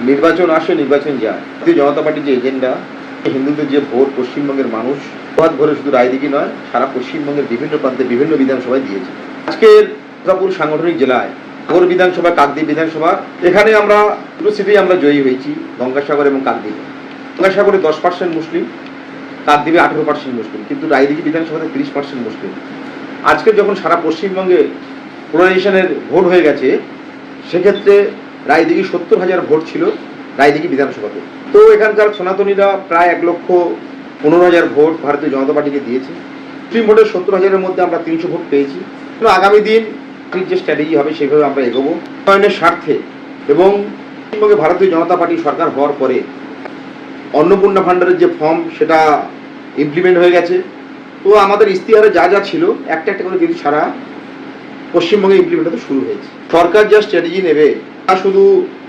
নির্বাচন আসে, নির্বাচন যায়। ভারতীয় জনতা পার্টির যে এজেন্ডা, হিন্দুদের যে ভোট পশ্চিমবঙ্গের মানুষ প্রভাত ভরে শুধু রায়দিঘি নয়, সারা পশ্চিমবঙ্গের বিভিন্ন প্রান্তে বিভিন্ন বিধানসভায় দিয়েছে। আজকের দুর্গাপুর সাংগঠনিক জেলায় আগর বিধানসভা, কাকদ্বীপ বিধানসভা, এখানে আমরা দুটো সিটেই আমরা জয়ী হয়েছি, গঙ্গাসাগর এবং কাকদ্বীপ। গঙ্গাসাগরে 10% মুসলিম, কাকদ্বীপে 18% মুসলিম, কিন্তু রায়দিঘি বিধানসভাতে 30% মুসলিম। আজকে যখন সারা পশ্চিমবঙ্গে পোলারাইজেশনের ভোট হয়ে গেছে, সেক্ষেত্রে রায়দিঘি 70,000 ভোট ছিল রায়দিঘি বিধানসভাতে। তো এখানকার সনাতনীরা প্রায় 1,15,000 ভোট ভারতীয় জনতা পার্টিকে দিয়েছে। মুসলিম ভোটের 70,000-এর মধ্যে আমরা 300 ভোট পেয়েছি। আগামী দিন যে স্ট্র্যাটেজি হবে সেভাবে আমরা এগোবো উন্নয়নের স্বার্থে। এবং পশ্চিমবঙ্গে ভারতীয় জনতা পার্টি সরকার হওয়ার পরে অন্নপূর্ণা ভাণ্ডারের যে ফর্ম, সেটা ইমপ্লিমেন্ট হয়ে গেছে। তো আমাদের ইস্তিহারে যা যা ছিল একটা একটা করে কিন্তু সারা পশ্চিমবঙ্গে ইমপ্লিমেন্ট হতে শুরু হয়েছে। সরকার যা স্ট্র্যাটেজি নেবে তা শুধু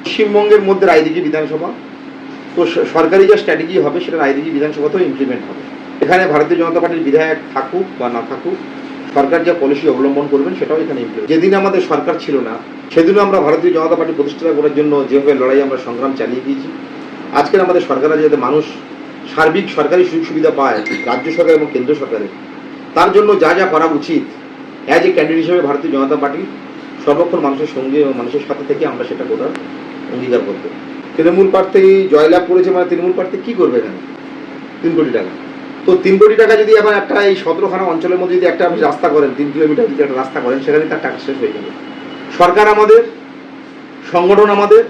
পশ্চিমবঙ্গের মধ্যে রায়দিঘি বিধানসভা, তো সরকারি যা স্ট্র্যাটেজি হবে সেটা রায়দিঘি বিধানসভাতেও ইমপ্লিমেন্ট হবে। এখানে ভারতীয় জনতা পার্টির বিধায়ক থাকুক বা না থাকুক, সরকার যা পলিসি অবলম্বন করবেন সেটাও এখানে ইমপ্লিমেন্ট। যেদিন আমাদের সরকার ছিল না, সেদিনও আমরা ভারতীয় জনতা পার্টি প্রতিষ্ঠা করার জন্য যেভাবে লড়াই আমরা সংগ্রাম চালিয়ে দিয়েছি। আজকের আমাদের সরকারে যাতে মানুষ সার্বিক সরকারি সুযোগ সুবিধা পায় রাজ্য সরকার এবং কেন্দ্র সরকারের, তার জন্য যা যা করা উচিত, অ্যাজ এ ক্যান্ডিডেট হিসেবে ভারতীয় জনতা পার্টি সর্বক্ষণ মানুষের সঙ্গে এবং মানুষের সাথে থেকে আমরা সেটা করার অঙ্গীকার করতে। তৃণমূল প্রার্থী জয়লাভ করেছে, মানে তৃণমূল প্রার্থী কী করবে এখানে? 3 কোটি টাকা। তো 3 কোটি টাকা যদি এখন একটা এই 17খানা অঞ্চলের মধ্যে যদি একটা আপনি রাস্তা করেন, 3 কিলোমিটার যদি একটা রাস্তা করেন, সেখানে তার টাকা শেষ হয়ে যাবে। সরকার আমাদের, সংগঠন আমাদের,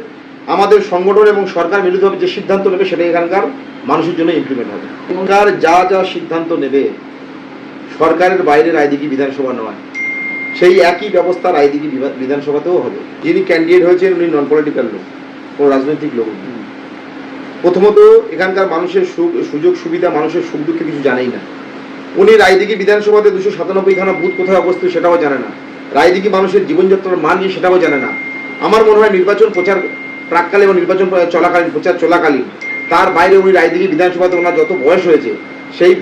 আমাদের সংগঠন এবং সরকার মিলিতভাবে যে সিদ্ধান্ত নেবে সেটা এখানকার মানুষের জন্য ইমপ্লিমেন্ট হবে। সরকার যা যা সিদ্ধান্ত নেবে সরকারের বাইরে রায়দিঘি বিধানসভা নয়, সেই একই ব্যবস্থা রায়দিঘি বিধানসভাতেও হবে। যিনি ক্যান্ডিডেট হয়েছেন উনি নন পলিটিক্যাল লোক, কোনো রাজনৈতিক লোক। প্রথমত এখানকার মানুষের সুযোগ সুবিধা, মানুষের সুখ দুঃখে কিছু জানেই না। উনি রায়দিঘি বিধানসভাতে 297খানা বুথ কোথায় অবস্থিত সেটাও জানে না। রায়দিঘি মানুষের জীবনযাত্রার মান নিয়ে সেটাও জানে না। আমার মনে হয় নির্বাচন প্রচার প্রাককালে এবং নির্বাচন চলাকালীন, প্রচার চলাকালীন, তার বাইরে উনি রায়দিঘি বিধানসভাতে ওনার যত বয়স হয়েছে সেই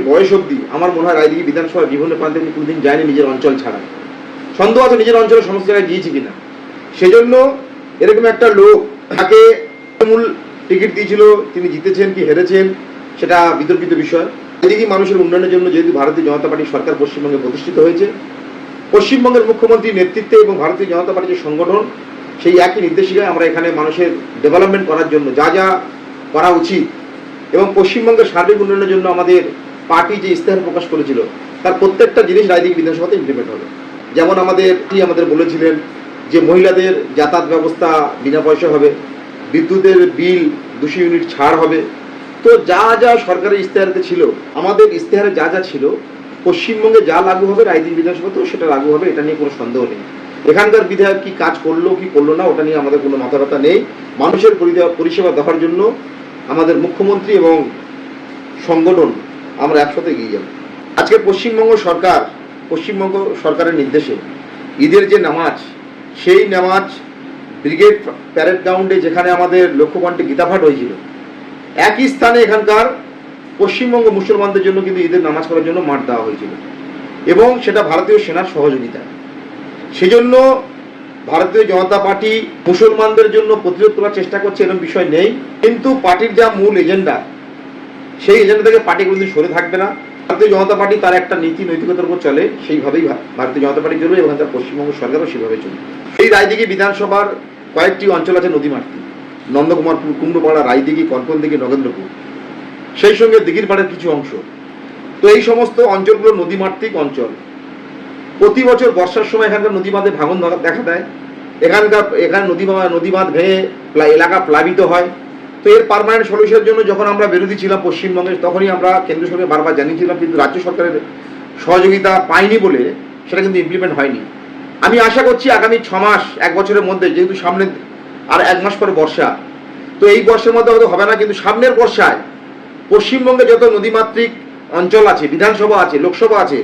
বয়স অবধি আমার মনে হয় রায়দিঘি বিধানসভার বিভিন্ন প্রান্তে উনি কোনোদিন যায়নি নিজের অঞ্চল ছাড়া। সন্দেহ আছে নিজের অঞ্চলের সমস্ত জায়গায় গিয়েছে কিনা। সেজন্য এরকম একটা লোক, তাকে মূল টিকিট দিয়েছিল, তিনি জিতেছেন কি হেরেছেন সেটা বিতর্কিত বিষয়। এদিকে মানুষের উন্নয়নের জন্য যেহেতু ভারতীয় জনতা পার্টির সরকার পশ্চিমবঙ্গে প্রতিষ্ঠিত হয়েছে, পশ্চিমবঙ্গের মুখ্যমন্ত্রীর নেতৃত্বে এবং ভারতীয় জনতা পার্টির যে সংগঠন, সেই একই নির্দেশিকায় আমরা এখানে মানুষের ডেভেলপমেন্ট করার জন্য যা যা করা উচিত এবং পশ্চিমবঙ্গের সার্বিক উন্নয়নের জন্য আমাদের পার্টি যে ইস্তেহার প্রকাশ করেছিল তার প্রত্যেকটা জিনিস রায়দিঘি বিধানসভাতে ইমপ্লিমেন্ট হবে। যেমন আমাদের বলেছিলেন যে মহিলাদের যাতায়াত ব্যবস্থা বিনা পয়সা হবে, বিদ্যুতের বিল 200 ইউনিট ছাড় হবে। তো যা যা সরকারের ইস্তেহারেতে ছিল, আমাদের ইস্তেহারে যা যা ছিল, পশ্চিমবঙ্গে যা লাগু হবে রায়দিঘি বিধানসভাতেও সেটা লাগু হবে, এটা নিয়ে কোনো সন্দেহ নেই। এখানকার বিধায়ক কি কাজ করলো কি করলো না ওটা নিয়ে আমাদের কোনো মাথা ব্যথা নেই। মানুষের পরিষেবা দেওয়ার জন্য আমাদের মুখ্যমন্ত্রী এবং সংগঠন আমরা একসাথে এগিয়ে যাব। আজকে পশ্চিমবঙ্গ সরকারের নির্দেশে ঈদের যে নামাজ, সেই নামাজ ব্রিগেড প্যারেড গ্রাউন্ডে যেখানে আমাদের লক্ষ্যকণ্ঠে গীতাপাঠ হয়েছিল, একই স্থানে এখানকার পশ্চিমবঙ্গ মুসলমানদের জন্য কিন্তু ঈদের নামাজ পড়ার জন্য মাঠ দেওয়া হয়েছিল এবং সেটা ভারতীয় সেনার সহযোগিতা। সেজন্য ভারতীয় জনতা পার্টি মুসলমানদের জন্য প্রতিরোধ করার চেষ্টা করছে এরকম বিষয় নেই, কিন্তু পার্টির যা মূল এজেন্ডা, সেই এজেন্ডা থেকে পার্টি কোনোদিন সরে থাকবে না। ভারতীয় জনতা পার্টি তার একটা নীতি নৈতিকতার উপর চলে, সেইভাবেই ভারতীয় জনতা পার্টি চলবে এবং তার পশ্চিমবঙ্গ সরকারও সেভাবে চলবে। এই রায়দিঘি বিধানসভার কয়েকটি অঞ্চল আছে নদীমাতৃক, নন্দকুমারপুর, কুমড়োপাড়া, রায়দিঘি, কনকনদিঘি, নগেন্দ্রপুর, সেই সঙ্গে দিঘিরপাড়ের কিছু অংশ। তো এই সমস্ত অঞ্চলগুলো নদীমাতৃক অঞ্চল। প্রতি বছর বর্ষার সময় এখানকার নদী বাঁধে ভাঙন দেখা দেয়, এখানে নদী বাঁধ ভেঙে এলাকা প্লাবিত হয়। তো এর পার্মানেন্ট সলিউশনের জন্য যখন আমরা বিরোধী ছিলাম পশ্চিমবঙ্গে, তখনই আমরা কেন্দ্র সরকারকে বারবার জানিয়েছিলাম, কিন্তু রাজ্য সরকারের সহযোগিতা পাইনি বলে সেটা কিন্তু ইমপ্লিমেন্ট হয়নি। আমি আশা করছি আগামী 6 মাস, 1 বছরের মধ্যে, যেহেতু সামনে আর 1 মাস পরে বর্ষা, তো এই বর্ষার মধ্যে হয়তো হবে না, কিন্তু সামনের বর্ষায় পশ্চিমবঙ্গে যত নদীমাতৃক অঞ্চল আছে, বিধানসভা আছে, লোকসভা আছে,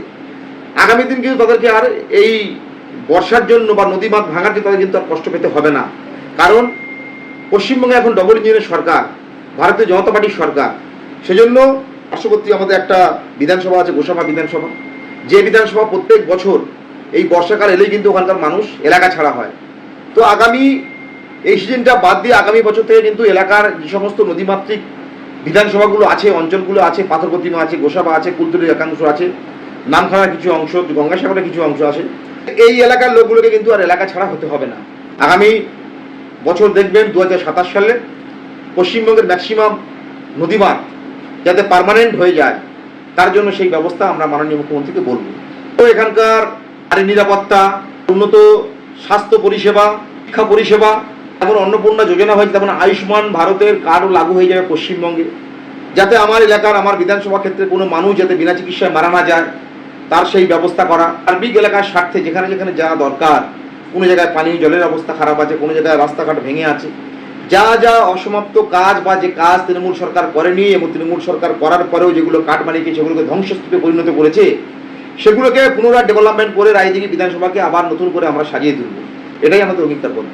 আগামী দিন কিন্তু তাদেরকে আর এই বর্ষার জন্য বা নদী বাঁধ ভাঙার জন্য তাদের কিন্তু আর কষ্ট পেতে হবে না। কারণ পশ্চিমবঙ্গে এখন ডবল ইঞ্জিনের সরকার, ভারতীয় জনতা পার্টির সরকার। সেজন্য পার্শ্ববর্তী আমাদের একটা বিধানসভা আছে, গোসাবা বিধানসভা, যে বিধানসভা প্রত্যেক বছর এই বর্ষাকাল এলেই কিন্তু ওখানকার মানুষ এলাকা ছাড়া হয়। তো আগামী এই সিজনটা বাদ দিয়ে আগামী বছর থেকে কিন্তু এলাকার যে সমস্ত নদীমাতৃক বিধানসভাগুলো আছে, অঞ্চলগুলো আছে, পাথরপ্রতিমা আছে, গোসাবা আছে, কুলতলির একাংশ আছে, নামখানার কিছু অংশ, গঙ্গাসাগরের কিছু অংশ আছে, এই এলাকার লোকগুলোকে কিন্তু আর এলাকা ছাড়া হতে হবে না। আগামী বছর দেখবেন 2027 সালে পশ্চিমবঙ্গের ম্যাক্সিমাম নদীমাত যাতে পার্মানেন্ট হয়ে যায়, তার জন্য সেই ব্যবস্থা আমরা মাননীয় মুখ্যমন্ত্রীকে বলব। তো এখানকার নারী নিরাপত্তা, উন্নত স্বাস্থ্য পরিষেবা, শিক্ষা পরিষেবা, যেমন অন্নপূর্ণা যোজনা হয়েছে তেমন আয়ুষ্মান ভারতের কার্ডও লাগু হয়ে যাবে পশ্চিমবঙ্গে, যাতে আমার এলাকার আমার বিধানসভা ক্ষেত্রে কোনো মানুষ যাতে বিনা চিকিৎসায় মারা না যায় তার সেই ব্যবস্থা করা। সার্বিক এলাকার স্বার্থে যেখানে যেখানে যা দরকার, কোনো জায়গায় পানি জলের অবস্থা খারাপ আছে, কোনো জায়গায় রাস্তাঘাট ভেঙে আছে, যা যা অসমাপ্ত কাজ বা যে কাজ তৃণমূল সরকার করেনি এবং তৃণমূল সরকার করার পরেও যেগুলো কাঠ মারিয়ে সেগুলোকে ধ্বংসস্তূপে পরিণত করেছে, সেগুলোকে পুনরায় ডেভেলপমেন্ট করে রায়দিঘি বিধানসভাকে আবার নতুন করে আমরা সাজিয়ে তুলব। এটাই আমাদের অঙ্গীকার করব।